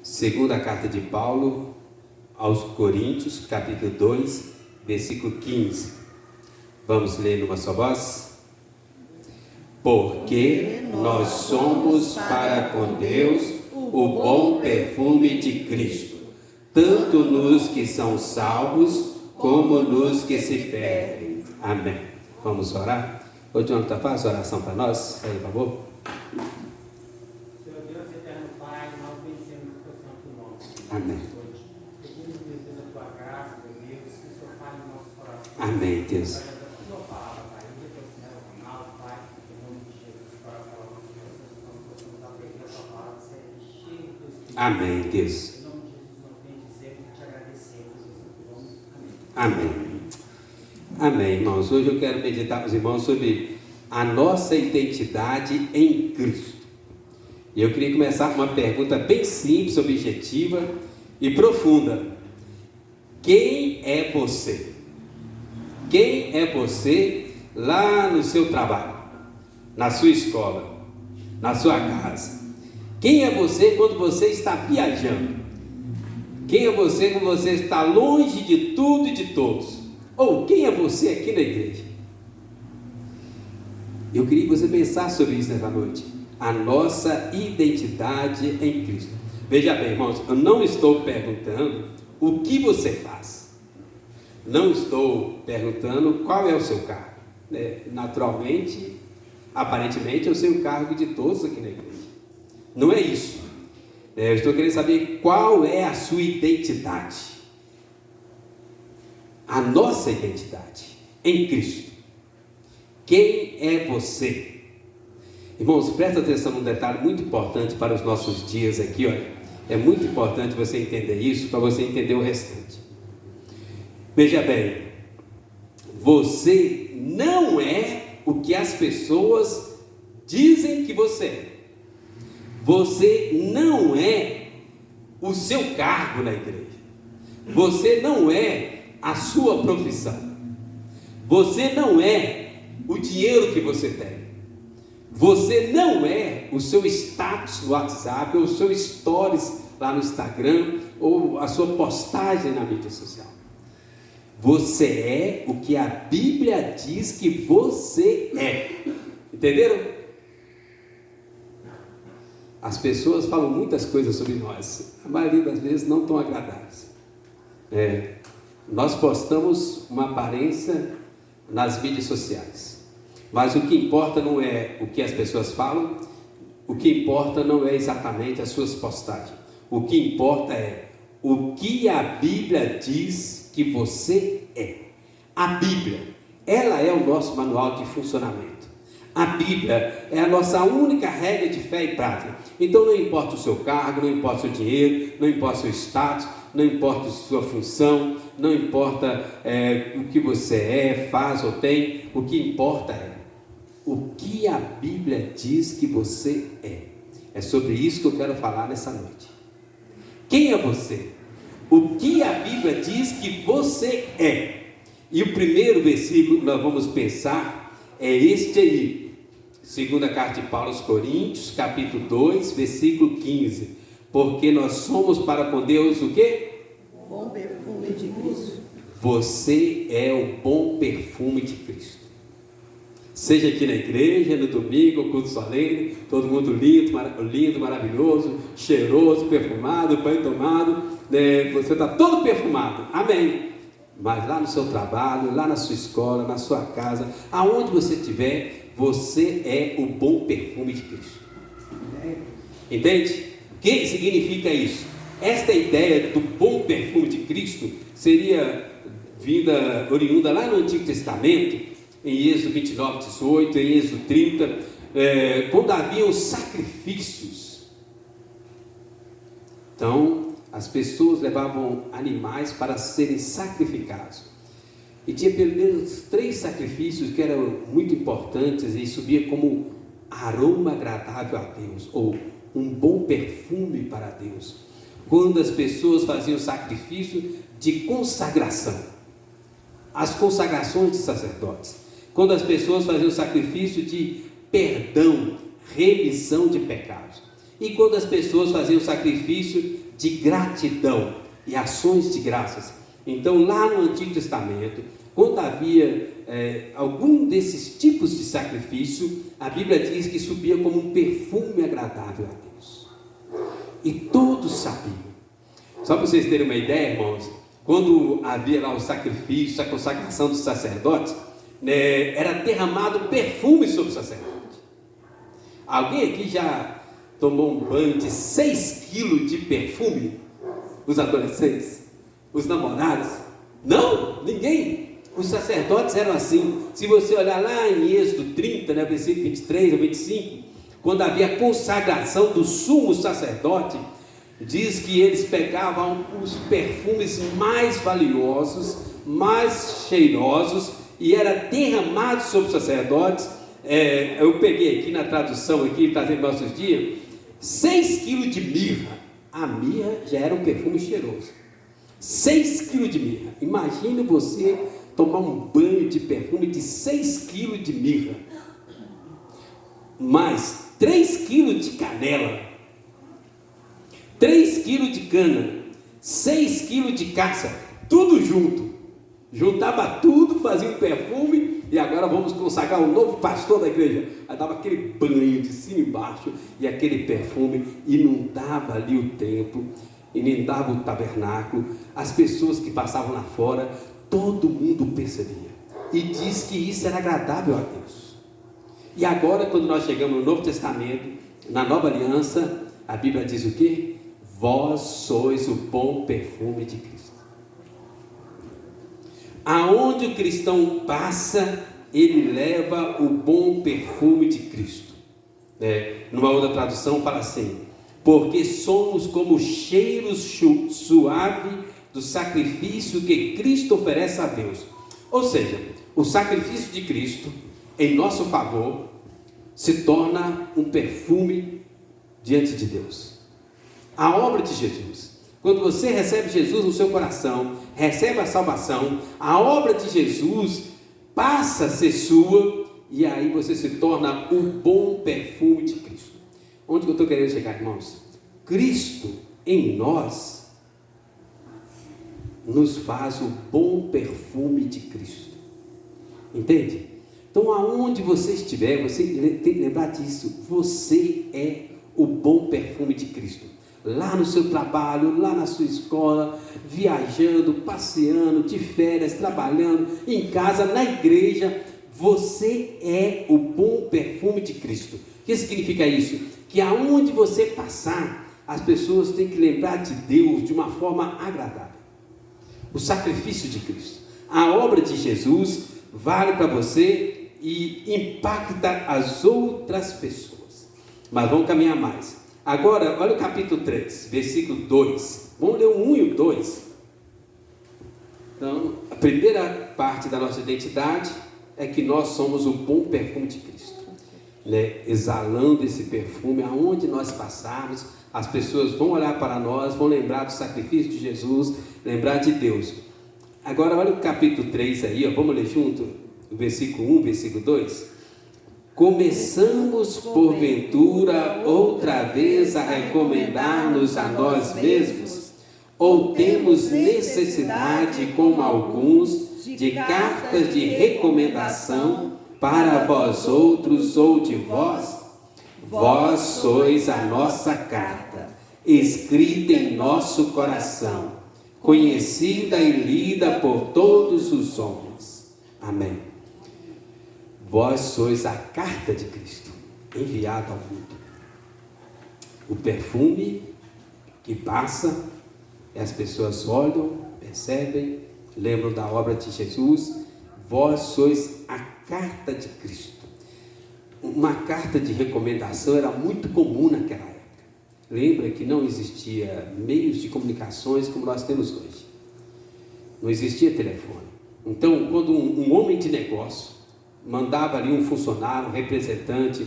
Segunda carta de Paulo aos Coríntios, capítulo 2, versículo 15. Vamos ler numa só voz? Porque nós somos para com Deus o bom perfume de Cristo, tanto nos que são salvos, como nos que se perdem. Amém. Vamos orar? Ô Jonathan, faz a oração para nós, por favor. Senhor Deus, eterno Pai, nós vencemos o teu santo nome. Amém. Pedimos, Deus, a tua graça, meu Deus, que o Senhor fale no nosso coração. Amém, Deus. Através da tua palavra, Pai. Hoje é o Senhor Ronaldo, Pai, em nome de Jesus, para falar com os nossos irmãos, possamos aprender a tua palavra, ser cheio do teu Espírito. Amém, Deus. Em nome de Jesus, nós bendizemos e te agradecemos, em santo nome. Amém. Amém. Amém, irmãos. Hoje eu quero meditar com os irmãos sobre a nossa identidade em Cristo. E eu queria começar com uma pergunta bem simples, objetiva e profunda. Quem é você? Quem é você lá no seu trabalho, na sua escola, na sua casa? Quem é você quando você está viajando? Quem é você quando você está longe de tudo e de todos? Ou quem é você aqui na igreja? Eu queria que você pensasse sobre isso nessa noite. A nossa identidade em Cristo. Veja bem, irmãos, eu não estou perguntando o que você faz. Não estou perguntando qual é o seu cargo. Naturalmente, aparentemente, eu sei o cargo de todos aqui na igreja. Não é isso. Eu estou querendo saber qual é a sua identidade. A nossa identidade em Cristo. Quem é você? Irmãos, presta atenção num detalhe muito importante para os nossos dias aqui, olha. É muito importante você entender isso, para você entender o restante. Veja bem, você não é o que as pessoas dizem que você é. Você não é o seu cargo na igreja. Você não é a sua profissão. Você não é o dinheiro que você tem. Você não é o seu status no WhatsApp, ou o seu stories lá no Instagram, ou a sua postagem na mídia social. Você é o que a Bíblia diz que você é. Entenderam? As pessoas falam muitas coisas sobre nós, a maioria das vezes não tão agradáveis. Nós postamos uma aparência nas mídias sociais. Mas o que importa não é o que as pessoas falam, o que importa não é exatamente as suas postagens. O que importa é o que a Bíblia diz que você é. A Bíblia, ela é o nosso manual de funcionamento. A Bíblia é a nossa única regra de fé e prática. Então não importa o seu cargo, não importa o seu dinheiro, não importa o seu status, não importa a sua função, não importa o que você é, faz ou tem, o que importa é o que a Bíblia diz que você é. É sobre isso que eu quero falar nessa noite. Quem é você? O que a Bíblia diz que você é. E o primeiro versículo que nós vamos pensar é este aí. Segunda carta de Paulo aos Coríntios, capítulo 2, versículo 15. Porque nós somos para com Deus o quê? O bom perfume de Cristo. Você é o bom perfume de Cristo. Seja aqui na igreja, no domingo, culto solene, todo mundo lindo, maravilhoso, cheiroso, perfumado, banho tomado, você está todo perfumado, amém. Mas lá no seu trabalho, lá na sua escola, na sua casa, aonde você estiver, você é o bom perfume de Cristo. Entende? O que significa isso? Esta ideia do bom perfume de Cristo seria oriunda lá no Antigo Testamento, em Êxodo 29, 18, em Êxodo 30, quando havia os sacrifícios. Então, as pessoas levavam animais para serem sacrificados. E tinha pelo menos 3 sacrifícios que eram muito importantes e subia como aroma agradável a Deus, ou um bom perfume para Deus. Quando as pessoas faziam sacrifício de consagração, as consagrações de sacerdotes. Quando as pessoas faziam sacrifício de perdão, remissão de pecados. e quando as pessoas faziam sacrifício de gratidão e ações de graças. Então, lá no Antigo Testamento, quando havia algum desses tipos de sacrifício, a Bíblia diz que subia como um perfume agradável a Deus. E todos sabiam. Só para vocês terem uma ideia, irmãos, quando havia lá o sacrifício, a consagração dos sacerdotes, era derramado perfume sobre o sacerdote. Alguém aqui já tomou um banho de 6 quilos de perfume? Os adolescentes? Os namorados? Não? Ninguém? Os sacerdotes eram assim. Se você olhar lá em Êxodo 30, versículo 23 ou 25, quando havia a consagração do sumo sacerdote, diz que eles pegavam os perfumes mais valiosos, mais cheirosos, e era derramado sobre os sacerdotes. Eu peguei aqui na tradução, aqui, trazendo nossos dias, 6 quilos de mirra. A mirra já era um perfume cheiroso. 6 quilos de mirra. Imagine você tomar um banho de perfume de 6 quilos de mirra, mais 3 quilos de canela, 3 quilos de cana, 6 quilos de caça, tudo junto. Juntava tudo, fazia um perfume, e agora vamos consagrar o novo pastor da igreja. Aí dava aquele banho de cima e embaixo, e aquele perfume inundava ali o templo, inundava o tabernáculo. As pessoas que passavam lá fora, todo mundo percebia, e diz que isso era agradável a Deus. E agora, quando nós chegamos no Novo Testamento, na Nova Aliança, a Bíblia diz o quê? Vós sois o bom perfume de Cristo. Aonde o cristão passa, ele leva o bom perfume de Cristo. Numa outra tradução fala assim: porque somos como o cheiro suave do sacrifício que Cristo oferece a Deus. Ou seja, o sacrifício de Cristo em nosso favor se torna um perfume diante de Deus. A obra de Jesus, quando você recebe Jesus no seu coração, recebe a salvação, a obra de Jesus passa a ser sua, e aí você se torna o bom perfume de Cristo. Onde que eu estou querendo chegar, irmãos? Cristo em nós nos faz o bom perfume de Cristo. Entende? Então, aonde você estiver, você tem que lembrar disso. Você é o bom perfume de Cristo. Lá no seu trabalho, lá na sua escola, viajando, passeando, de férias, trabalhando, em casa, na igreja, você é o bom perfume de Cristo. O que significa isso? Que aonde você passar, as pessoas têm que lembrar de Deus de uma forma agradável. O sacrifício de Cristo, a obra de Jesus vale para você e impacta as outras pessoas. Mas vamos caminhar mais. Agora, olha o capítulo 3, versículo 2. Vamos ler o 1 e o 2. Então, a primeira parte da nossa identidade é que nós somos o bom perfume de Cristo. Exalando esse perfume, aonde nós passarmos, as pessoas vão olhar para nós, vão lembrar do sacrifício de Jesus, lembrar de Deus. Agora, olha o capítulo 3 aí, vamos ler junto, o versículo 1, versículo 2. Começamos, porventura, outra vez a recomendar-nos a nós mesmos? Ou temos necessidade, como alguns, de cartas de recomendação para vós outros ou de vós? Vós sois a nossa carta, escrita em nosso coração, conhecida e lida por todos os homens. Amém. Vós sois a carta de Cristo, enviada ao mundo. O perfume que passa, e as pessoas olham, percebem, lembram da obra de Jesus. Vós sois a carta de Cristo. Uma carta de recomendação era muito comum naquela época. Lembra que não existia meios de comunicações como nós temos hoje. Não existia telefone. Então, quando um homem de negócio mandava ali um funcionário, um representante,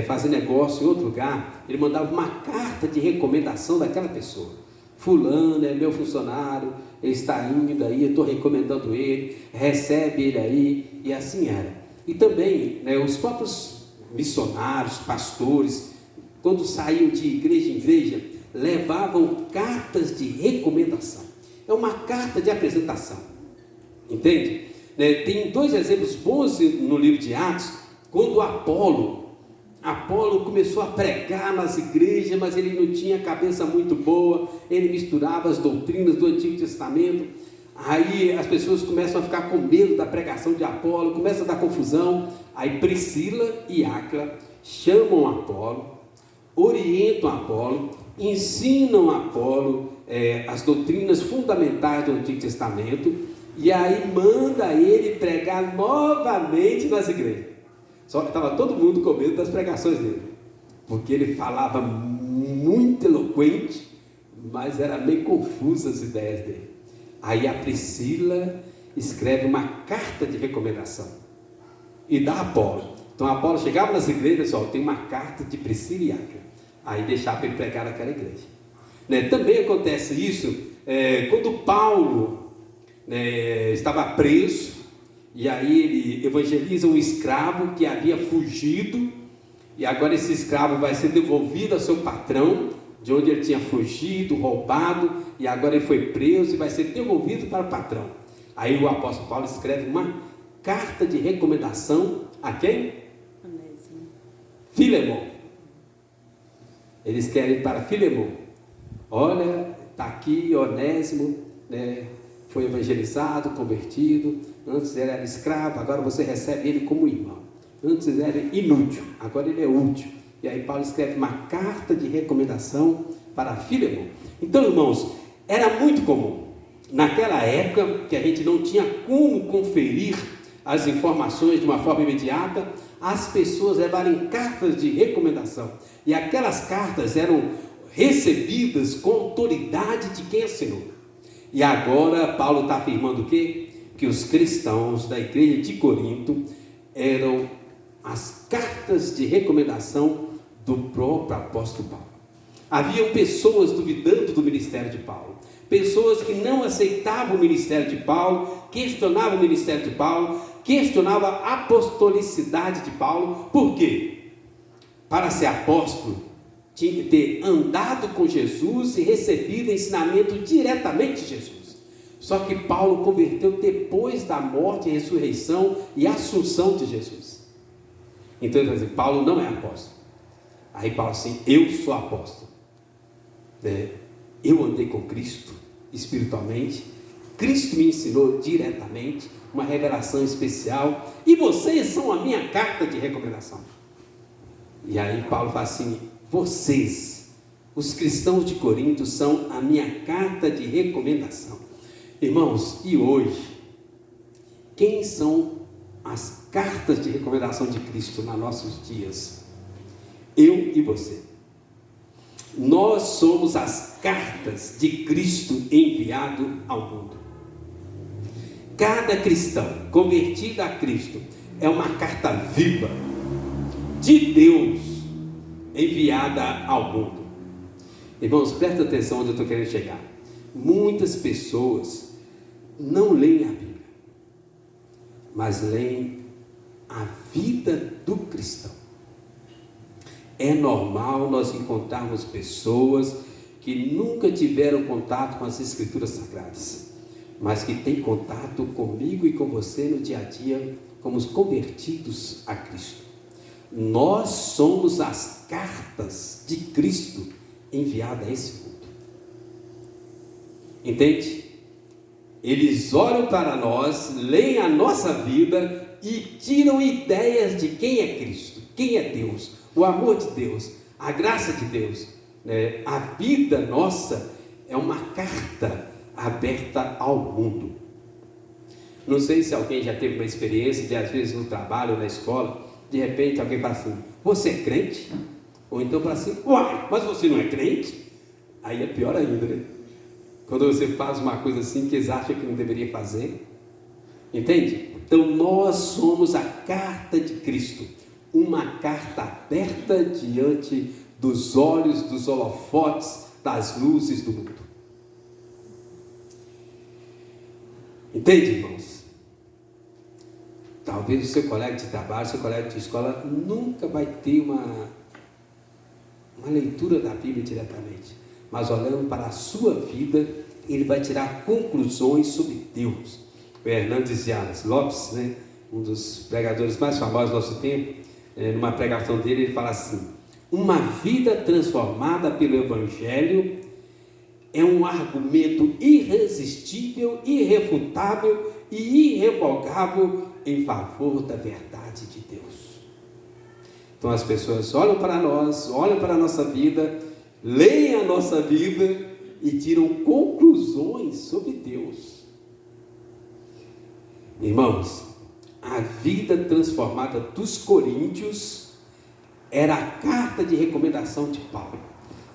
fazer negócio em outro lugar, ele mandava uma carta de recomendação daquela pessoa. Fulano é meu funcionário, ele está indo aí, eu estou recomendando ele, recebe ele aí, e assim era. E também, os próprios missionários, pastores, quando saíam de igreja em igreja, levavam cartas de recomendação. É uma carta de apresentação. Entende? Tem dois exemplos bons no livro de Atos, quando Apolo começou a pregar nas igrejas, mas ele não tinha cabeça muito boa, ele misturava as doutrinas do Antigo Testamento, aí as pessoas começam a ficar com medo da pregação de Apolo, começa a dar confusão, aí Priscila e Áquila chamam Apolo, orientam Apolo, ensinam Apolo as doutrinas fundamentais do Antigo Testamento, e aí manda ele pregar novamente nas igrejas. Só que estava todo mundo com medo das pregações dele, porque ele falava muito eloquente, mas era meio confusa as ideias dele. Aí a Priscila escreve uma carta de recomendação e dá a Apolo. Então Apolo chegava nas igrejas, tem uma carta de Priscila e Áquila, aí deixava ele pregar naquela igreja. Também acontece isso quando Paulo estava preso, e aí ele evangeliza um escravo que havia fugido, e agora esse escravo vai ser devolvido ao seu patrão, de onde ele tinha fugido, roubado, e agora ele foi preso e vai ser devolvido para o patrão. Aí o apóstolo Paulo escreve uma carta de recomendação a quem? Filemon. Eles querem para Filemon: olha, está aqui Onésimo, foi evangelizado, convertido, antes ele era escravo, agora você recebe ele como irmão. Antes ele era inútil, agora ele é útil. E aí Paulo escreve uma carta de recomendação para Filemon. Então, irmãos, era muito comum, naquela época que a gente não tinha como conferir as informações de uma forma imediata, as pessoas levarem cartas de recomendação, e aquelas cartas eram recebidas com autoridade de quem assinou. E agora Paulo está afirmando o quê? Que os cristãos da igreja de Corinto eram as cartas de recomendação do próprio apóstolo Paulo. Haviam pessoas duvidando do ministério de Paulo, pessoas que não aceitavam o ministério de Paulo, questionavam o ministério de Paulo, questionavam a apostolicidade de Paulo. Por quê? Para ser apóstolo, tinha que ter andado com Jesus e recebido ensinamento diretamente de Jesus. Só que Paulo converteu depois da morte, ressurreição e assunção de Jesus. Então ele vai dizer: Paulo não é apóstolo. Aí Paulo assim: eu sou apóstolo. Eu andei com Cristo espiritualmente, Cristo me ensinou diretamente, uma revelação especial, e vocês são a minha carta de recomendação. E aí Paulo fala assim: vocês, os cristãos de Corinto, são a minha carta de recomendação. Irmãos, e hoje, quem são as cartas de recomendação de Cristo nos nossos dias? Eu e você. Nós somos as cartas de Cristo enviado ao mundo. Cada cristão convertido a Cristo é uma carta viva de Deus enviada ao mundo. Irmãos, presta atenção onde eu estou querendo chegar. Muitas pessoas não leem a Bíblia, mas leem a vida do cristão. É normal nós encontrarmos pessoas que nunca tiveram contato com as Escrituras Sagradas, mas que têm contato comigo e com você no dia a dia, como os convertidos a Cristo. Nós somos as cartas de Cristo enviadas a esse mundo. Entende? Eles olham para nós, leem a nossa vida e tiram ideias de quem é Cristo, quem é Deus, o amor de Deus, a graça de Deus. A vida nossa é uma carta aberta ao mundo. Não sei se alguém já teve uma experiência de, às vezes, no trabalho, na escola, de repente alguém fala assim: você é crente? Ou então fala assim: uai, mas você não é crente? Aí é pior ainda, né? Quando você faz uma coisa assim que eles acham que não deveria fazer. Entende? Então nós somos a carta de Cristo, uma carta aberta diante dos olhos, dos holofotes, das luzes do mundo. Entende, irmãos? Talvez o seu colega de trabalho, seu colega de escola nunca vai ter uma leitura da Bíblia diretamente, mas olhando para a sua vida, ele vai tirar conclusões sobre Deus. O Hernandes Dias Lopes, né, um dos pregadores mais famosos do nosso tempo, numa pregação dele, ele fala assim: uma vida transformada pelo Evangelho é um argumento irresistível, irrefutável e irrevogável em favor da verdade de Deus. Então as pessoas olham para nós, olham para a nossa vida, leem a nossa vida e tiram conclusões sobre Deus. Irmãos, a vida transformada dos coríntios era a carta de recomendação de Paulo.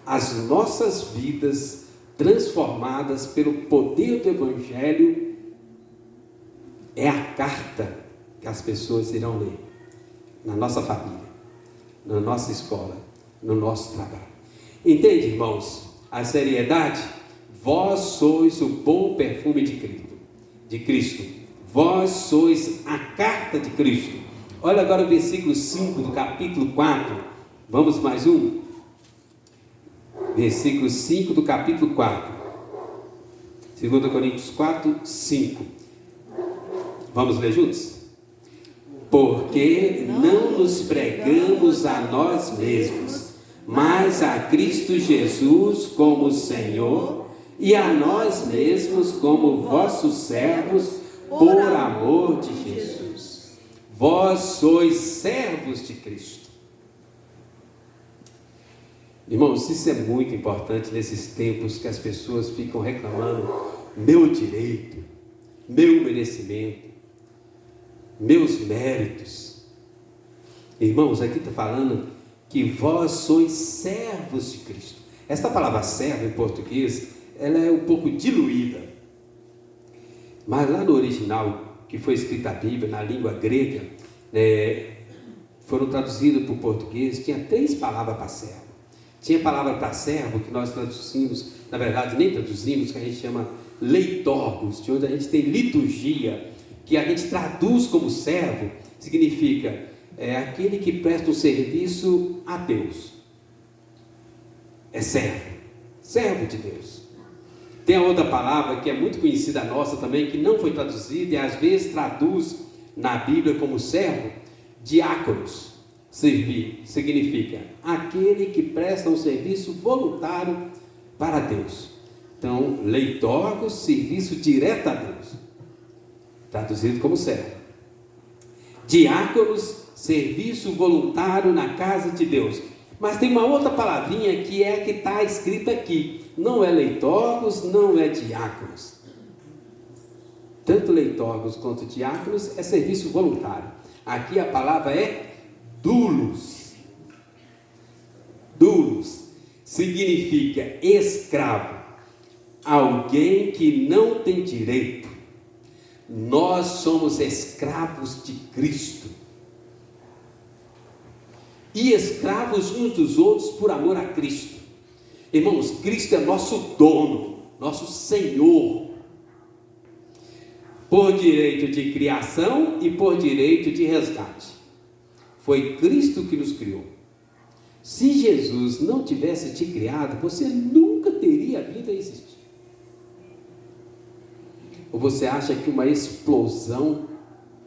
As nossas vidas transformadas pelo poder do Evangelho é a carta que as pessoas irão ler na nossa família, na nossa escola, no nosso trabalho. Entende, irmãos, a seriedade? Vós sois o bom perfume de Cristo. Vós sois a carta de Cristo. Olha agora o versículo 5 do capítulo 4. Vamos mais um? Versículo 5 do capítulo 4. 2 Coríntios 4, 5. Vamos ler juntos? Porque não nos pregamos a nós mesmos, mas a Cristo Jesus como Senhor, e a nós mesmos como vossos servos, por amor de Jesus. Vós sois servos de Cristo. Irmãos, isso é muito importante nesses tempos que as pessoas ficam reclamando: meu direito, meu merecimento, meus méritos. Irmãos, aqui está falando que vós sois servos de Cristo. Esta palavra servo em português, ela é um pouco diluída. Mas lá no original, que foi escrita a Bíblia, na língua grega, foram traduzidas para o português, tinha 3 palavras para servo. Tinha a palavra para servo, que nós traduzimos, na verdade nem traduzimos, que a gente chama leitorgos, de onde a gente tem liturgia, que a gente traduz como servo, significa aquele que presta um serviço a Deus. É servo, servo de Deus. Tem a outra palavra que é muito conhecida nossa também, que não foi traduzida e às vezes traduz na Bíblia como servo, diáconos. Servir significa aquele que presta um serviço voluntário para Deus. Então, leitorgos, serviço direto a Deus, traduzido como servo. Diáconos, serviço voluntário na casa de Deus. Mas tem uma outra palavrinha que é a que está escrita aqui. Não é leitorgos, não é diáconos. Tanto leitorgos quanto diáconos é serviço voluntário. Aqui a palavra é doulos. Doulos significa escravo, alguém que não tem direito. Nós somos escravos de Cristo. E escravos uns dos outros por amor a Cristo. Irmãos, Cristo é nosso dono, nosso Senhor, por direito de criação e por direito de resgate. Foi Cristo que nos criou. Se Jesus não tivesse te criado, você nunca teria vindo a existir. Ou você acha que uma explosão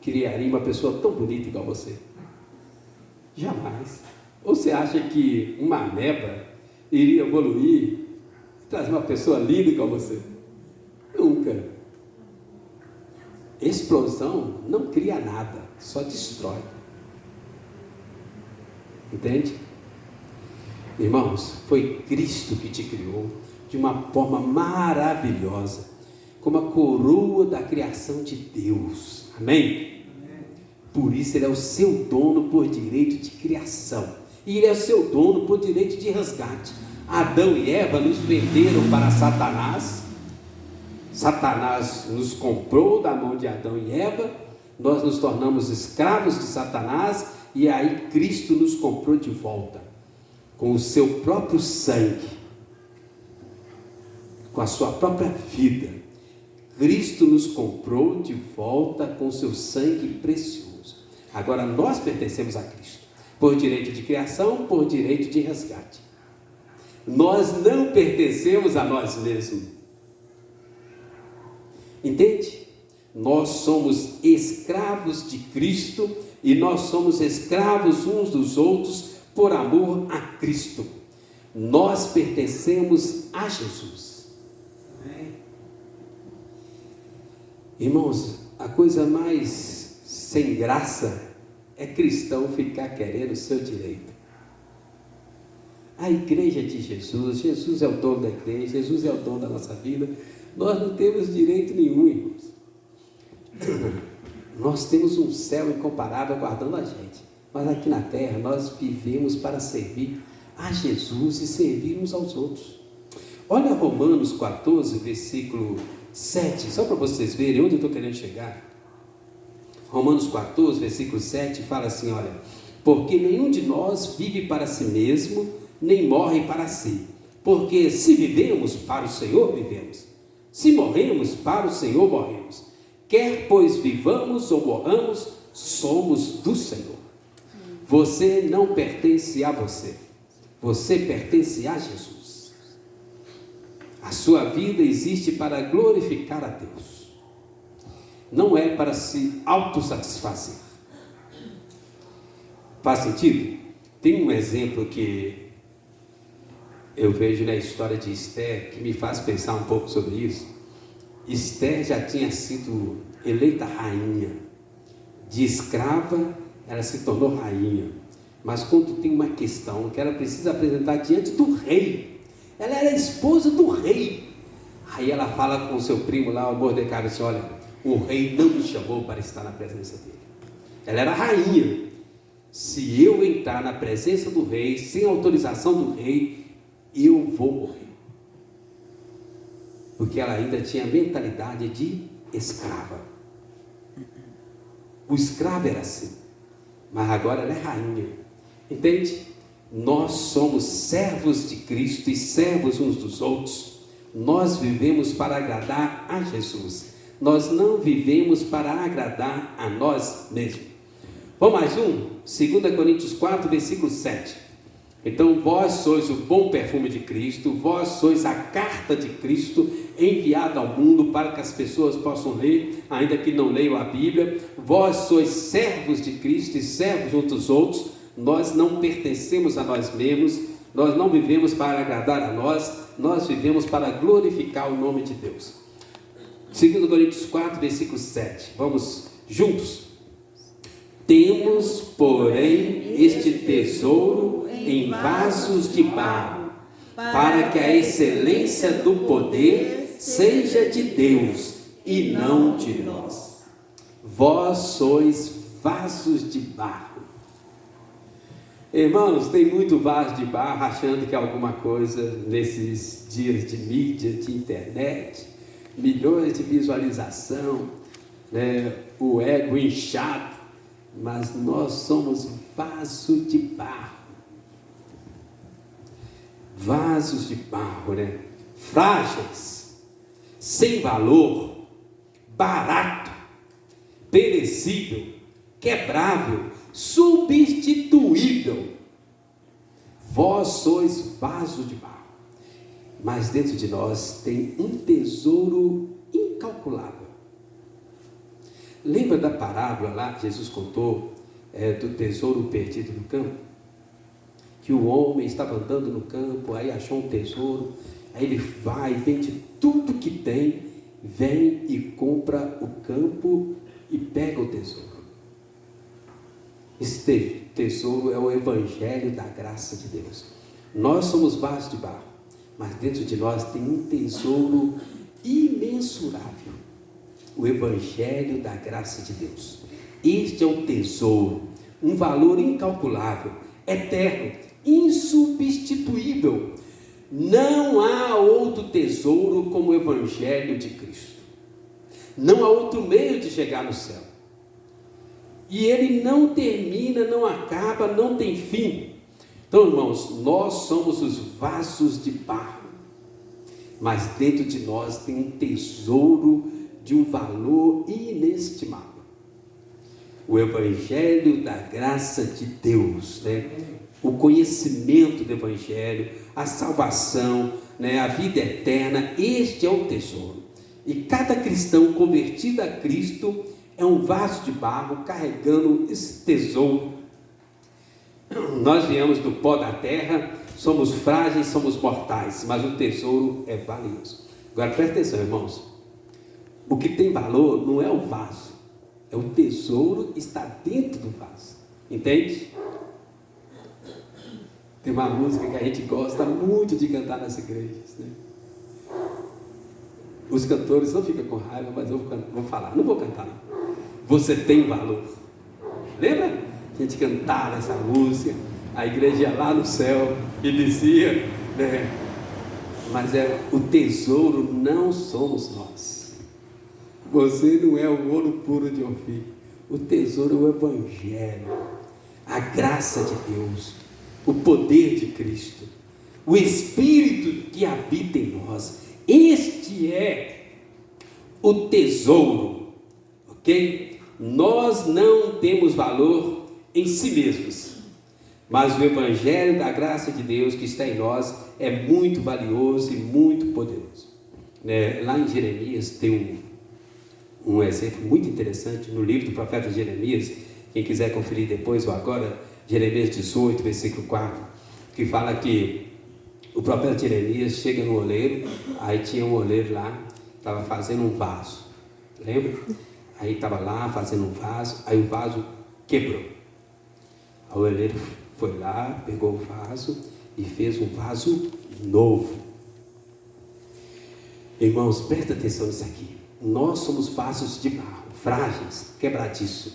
criaria uma pessoa tão bonita igual você? Jamais. Ou você acha que uma ameba iria evoluir e trazer uma pessoa linda igual você? Nunca. Explosão não cria nada, só destrói. Entende? Irmãos, foi Cristo que te criou de uma forma maravilhosa, como a coroa da criação de Deus. Amém? Por isso ele é o seu dono por direito de criação. E ele é o seu dono por direito de resgate. Adão e Eva nos venderam para Satanás. Satanás nos comprou da mão de Adão e Eva. Nós nos tornamos escravos de Satanás. E aí Cristo nos comprou de volta. Com o seu próprio sangue. Com a sua própria vida. Cristo nos comprou de volta com o seu sangue precioso. Agora nós pertencemos a Cristo, por direito de criação, por direito de resgate. Nós não pertencemos a nós mesmos. Entende? Nós somos escravos de Cristo e nós somos escravos uns dos outros por amor a Cristo. Nós pertencemos a Jesus. Amém. Irmãos, a coisa mais sem graça é cristão ficar querendo o seu direito. A igreja de Jesus, Jesus é o dono da igreja, Jesus é o dono da nossa vida. Nós não temos direito nenhum, irmãos. Nós temos um céu incomparável aguardando a gente. Mas aqui na terra nós vivemos para servir a Jesus e servir uns aos outros. Olha Romanos 14, versículo 7, só para vocês verem onde eu estou querendo chegar. Romanos 14, versículo 7 fala assim, olha: porque nenhum de nós vive para si mesmo, nem morre para si. Porque se vivemos, para o Senhor vivemos. Se morremos, para o Senhor morremos. Quer pois vivamos ou morramos, somos do Senhor. Você não pertence a você. Você pertence a Jesus. A sua vida existe para glorificar a Deus. Não é para se autossatisfazer. Faz sentido? Tem um exemplo que eu vejo na história de Esther, que me faz pensar um pouco sobre isso. Esther já tinha sido eleita rainha. De escrava, ela se tornou rainha. Mas quando tem uma questão que ela precisa apresentar diante do rei, ela era esposa do rei. Aí ela fala com o seu primo lá, o Mordecai, assim: olha, o rei não me chamou para estar na presença dele. Ela era rainha. Se eu entrar na presença do rei, sem autorização do rei, eu vou morrer. Porque ela ainda tinha a mentalidade de escrava. O escravo era assim, mas agora ela é rainha. Entende? Nós somos servos de Cristo e servos uns dos outros. Nós vivemos para agradar a Jesus. Nós não vivemos para agradar a nós mesmos. Vamos mais um? 2 Coríntios 4, versículo 7. Então vós sois o bom perfume de Cristo, vós sois a carta de Cristo enviada ao mundo para que as pessoas possam ler, ainda que não leiam a Bíblia. Vós sois servos de Cristo e servos uns dos outros. Nós não pertencemos a nós mesmos, nós não vivemos para agradar a nós vivemos para glorificar o nome de Deus. 2 Coríntios 4, versículo 7. Vamos juntos? Temos, porém, este tesouro em vasos de barro, para que a excelência do poder seja de Deus e não de nós. Vós sois vasos de barro. Irmãos, tem muito vaso de barro achando que é alguma coisa nesses dias de mídia, de internet, milhões de visualização, o ego inchado. Mas nós somos vaso de barro. Vasos de barro, frágeis, sem valor, barato, perecível, quebrável, substituível. Vós sois vaso de barro, mas dentro de nós tem um tesouro incalculável. Lembra da parábola lá que Jesus contou do tesouro perdido no campo? Que o homem estava andando no campo, aí achou um tesouro, aí ele vai, vende tudo que tem, vem e compra o campo e pega o tesouro. Esse tesouro é o evangelho da graça de Deus. Nós somos vasos de barro, mas dentro de nós tem um tesouro imensurável. O evangelho da graça de Deus. Este é um tesouro, um valor incalculável, eterno, insubstituível. Não há outro tesouro como o evangelho de Cristo. Não há outro meio de chegar no céu. E ele não termina, não acaba, não tem fim. Então, irmãos, nós somos os vasos de barro, mas dentro de nós tem um tesouro de um valor inestimável. O evangelho da graça de Deus, o conhecimento do evangelho, a salvação, né, a vida eterna. Este é o tesouro. E cada cristão convertido a Cristo é um vaso de barro carregando esse tesouro. Nós viemos do pó da terra, somos frágeis, somos mortais, mas o tesouro é valioso. Agora presta atenção, irmãos. O que tem valor não é o vaso, é o tesouro que está dentro do vaso. Entende? Tem uma música que a gente gosta muito de cantar nas igrejas, né? Os cantores não ficam com raiva, mas eu vou falar, não vou cantar não. Você tem valor. Lembra? A gente cantava essa música, a igreja ia lá no céu e dizia, né? Mas o tesouro não somos nós. Você não é o ouro puro de Ofir. O tesouro é o Evangelho, a graça de Deus, o poder de Cristo, o Espírito que habita em nós. Este é o tesouro, ok? Nós não temos valor em si mesmos, mas o Evangelho da graça de Deus que está em nós é muito valioso e muito poderoso. Lá em Jeremias tem um exemplo muito interessante no livro do profeta Jeremias. Quem quiser conferir depois ou agora, Jeremias 18, versículo 4, que fala que o profeta Jeremias chega no oleiro, aí tinha um oleiro lá, estava fazendo um vaso, lembra? Aí estava lá fazendo um vaso, aí o vaso quebrou. Aí o oleiro foi lá, pegou o vaso e fez um vaso novo. Irmãos, presta atenção nisso aqui. Nós somos vasos de barro, frágeis, quebradiços.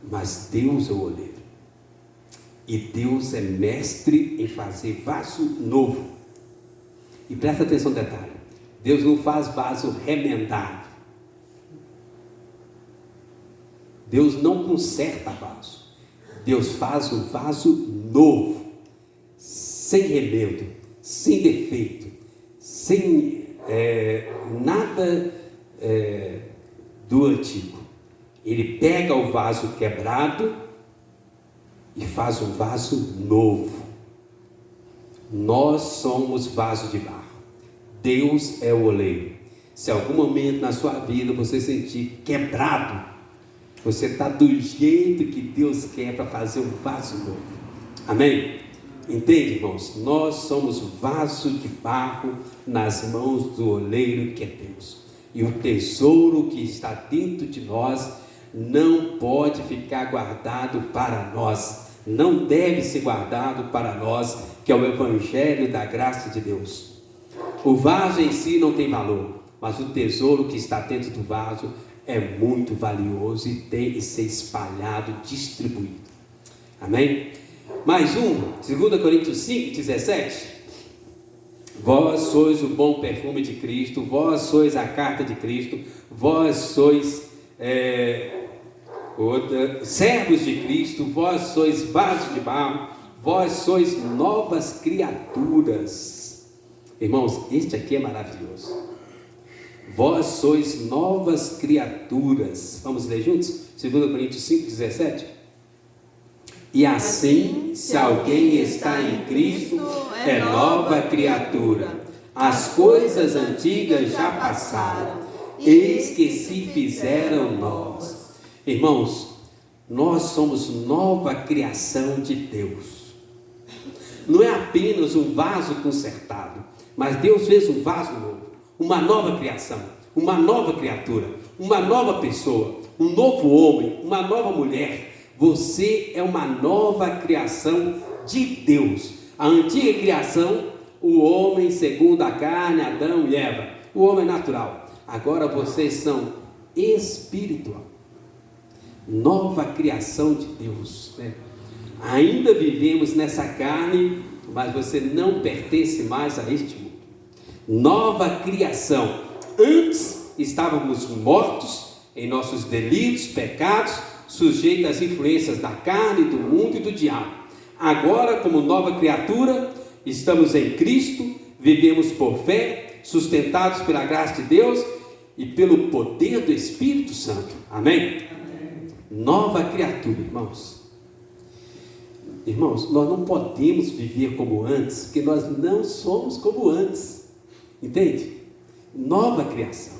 Mas Deus é o oleiro. E Deus é mestre em fazer vaso novo. E presta atenção no detalhe. Deus não faz vaso remendado. Deus não conserta vaso. Deus faz um vaso novo, sem remendo, sem defeito, sem nada do antigo. Ele pega o vaso quebrado e faz um vaso novo. Nós somos vaso de barro. Deus é o oleiro. Se algum momento na sua vida você sentir quebrado, você está do jeito que Deus quer para fazer um vaso novo. Amém? Entende, irmãos? Nós somos vaso de barro nas mãos do oleiro que é Deus. E o tesouro que está dentro de nós não pode ficar guardado para nós. Não deve ser guardado para nós, que é o Evangelho da graça de Deus. O vaso em si não tem valor, mas o tesouro que está dentro do vaso é muito valioso e tem que ser espalhado, distribuído. Amém? Mais 2 Coríntios 5, 17. Vós sois o bom perfume de Cristo, vós sois a carta de Cristo, vós sois servos de Cristo, vós sois vasos de barro, vós sois novas criaturas. Irmãos, este aqui é maravilhoso. Vós sois novas criaturas. Vamos ler juntos? 2 Coríntios 5, 17. E assim, se alguém está em Cristo, é nova criatura. As coisas antigas já passaram, eis que se fizeram novas. Irmãos, nós somos nova criação de Deus. Não é apenas um vaso consertado, mas Deus fez um vaso novo, uma nova criação, uma nova criatura, uma nova pessoa, um novo homem, uma nova mulher. Você é uma nova criação de Deus. A antiga criação, o homem segundo a carne, Adão e Eva, o homem natural. Agora vocês são espiritual, nova criação de Deus, né? Ainda vivemos nessa carne, mas você não pertence mais a este mundo. Nova criação. Antes estávamos mortos em nossos delitos, pecados, sujeitos às influências da carne, do mundo e do diabo. Agora, como nova criatura, estamos em Cristo, vivemos por fé, sustentados pela graça de Deus e pelo poder do Espírito Santo. Amém? Nova criatura, irmãos. Irmãos, nós não podemos viver como antes, porque nós não somos como antes. Entende? Nova criação.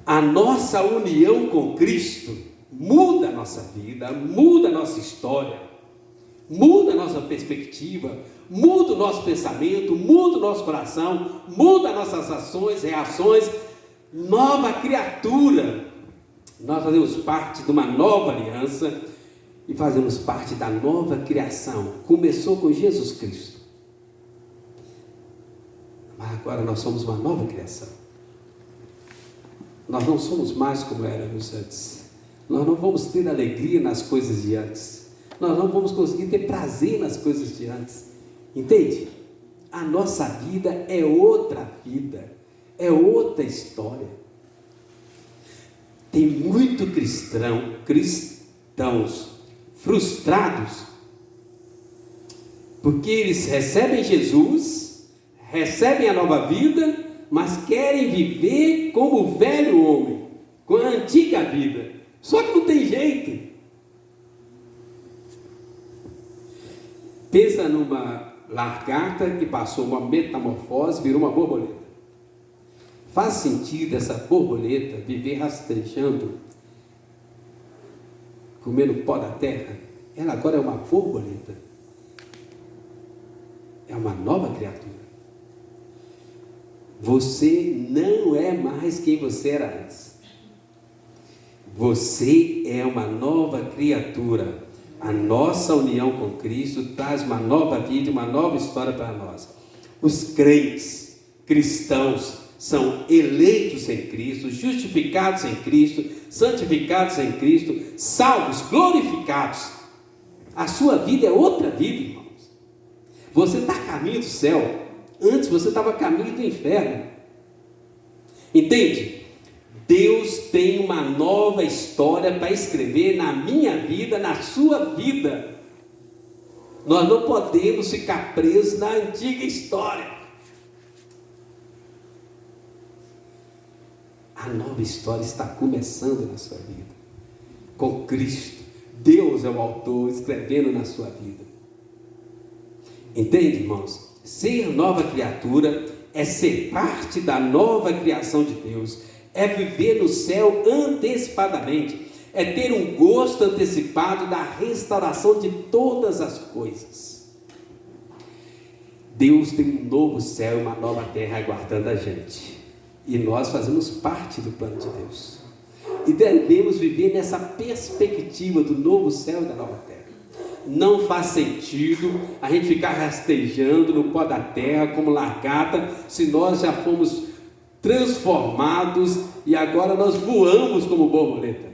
A nossa união com Cristo muda a nossa vida, muda a nossa história, muda a nossa perspectiva, muda o nosso pensamento, muda o nosso coração, muda as nossas ações, reações. Nova criatura. Nós fazemos parte de uma nova aliança e fazemos parte da nova criação. Começou com Jesus Cristo, mas agora nós somos uma nova criação. Nós não somos mais como éramos antes. Nós não vamos ter alegria nas coisas de antes. Nós não vamos conseguir ter prazer nas coisas de antes. Entende? A nossa vida é outra vida, é outra história. Tem muito cristãos frustrados, porque eles recebem Jesus, recebem a nova vida, mas querem viver como o velho homem, com a antiga vida. Só que não tem jeito. Pensa numa lagarta que passou uma metamorfose, virou uma borboleta. Faz sentido essa borboleta viver rastejando, comendo pó da terra? Ela agora é uma borboleta. É uma nova criatura. Você não é mais quem você era antes. Você é uma nova criatura. A nossa união com Cristo traz uma nova vida, uma nova história para nós. Os crentes, cristãos, são eleitos em Cristo, justificados em Cristo, santificados em Cristo, salvos, glorificados. A sua vida é outra vida, irmãos. Você está a caminho do céu. Antes você estava a caminho do inferno. Entende? Deus tem uma nova história para escrever na minha vida, na sua vida. Nós não podemos ficar presos na antiga história. A nova história está começando na sua vida, com Cristo. Deus é o autor escrevendo na sua vida. Entende, irmãos? Ser nova criatura é ser parte da nova criação de Deus, é viver no céu antecipadamente, é ter um gosto antecipado da restauração de todas as coisas. Deus tem um novo céu e uma nova terra aguardando a gente, e nós fazemos parte do plano de Deus, e devemos viver nessa perspectiva do novo céu e da nova terra. Não faz sentido a gente ficar rastejando no pó da terra como lagarta, se nós já fomos transformados e agora nós voamos como borboleta.